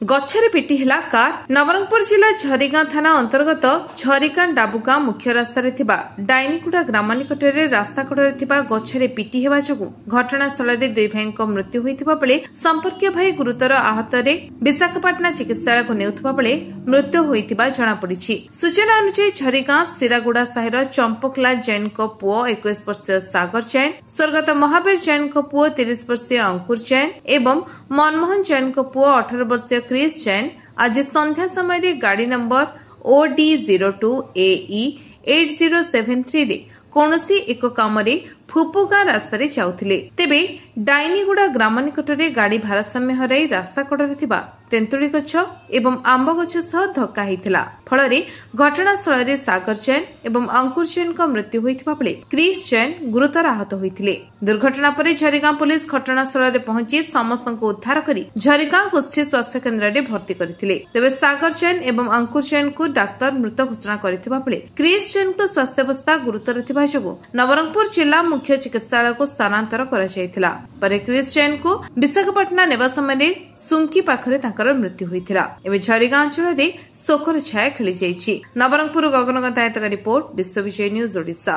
गच्छरे पिटी हेला car. Nabarangpur जिला झरीगां थाना अंतर्गत झरीगां डाबुगां मुख्य रास्तार डाइनीगुड़ा ग्राम निकटरे रास्ता कड़े गच्छरे पिटी हेबा जोगु घटनास्थल दुई भाई मृत्यु होता बेले संपर्कीय भाई गुरुतर आहत विशाखापाटना चिकित्सालय को नेउथबा बेले मृत्यु होता जनापड़ी। सूचना अनुसार झरीगां सिरागुड़ा साहिर चंपकला जैन पुओ 21 वर्षीय सागर जैन, स्वर्गत महावीर जैन पुओ 30 वर्षीय अंकुर जैन एवं मनमोहन जैन पुओ 18 वर्षीय क्रिस जैन आज संध्या समय गाड़ी नंबर OD02AE 8073 रे कौनसी एक काम फुपुगां रास्ता जाउथिले। तेबे डाइनीगुड़ा ग्राम निकटरे गाड़ी भारसाम्य हराई रास्ता कड़े तेंतुड़ी गछ एवं आंब गछ सह धक्का होता फल घटनास्थल सागर जैन एवं अंकुर जैन मृत्यु होता बेले क्रिस जैन गुरुतर आहत होते। दुर्घटना पर झरीगां पुलिस घटनास्थल पहुंची समस्त उद्धार कर झरीगां गोष्ठी स्वास्थ्य केन्द्र में भर्ती करथिले। तेबे सागर जैन एवं अंकुर जैन को डाक्तर मृत घोषणा करथिबा बेले क्रिस जैन को स्वास्थ्यावस्था गुरुतर थिबा जोगु नवरंगपुर जिला मुख्य चिकित्सालय को स्थानांतर करा जायथिला। पर क्रिस जैन को विशाखापाटना नेबा समय सुंकी पाखरे मृत्यु होता। एवं झरीगां अंचल शोकर छाया खेली जाइछि। Nabarangpur गगनगंतायतका report विश्वविजय news Odisha.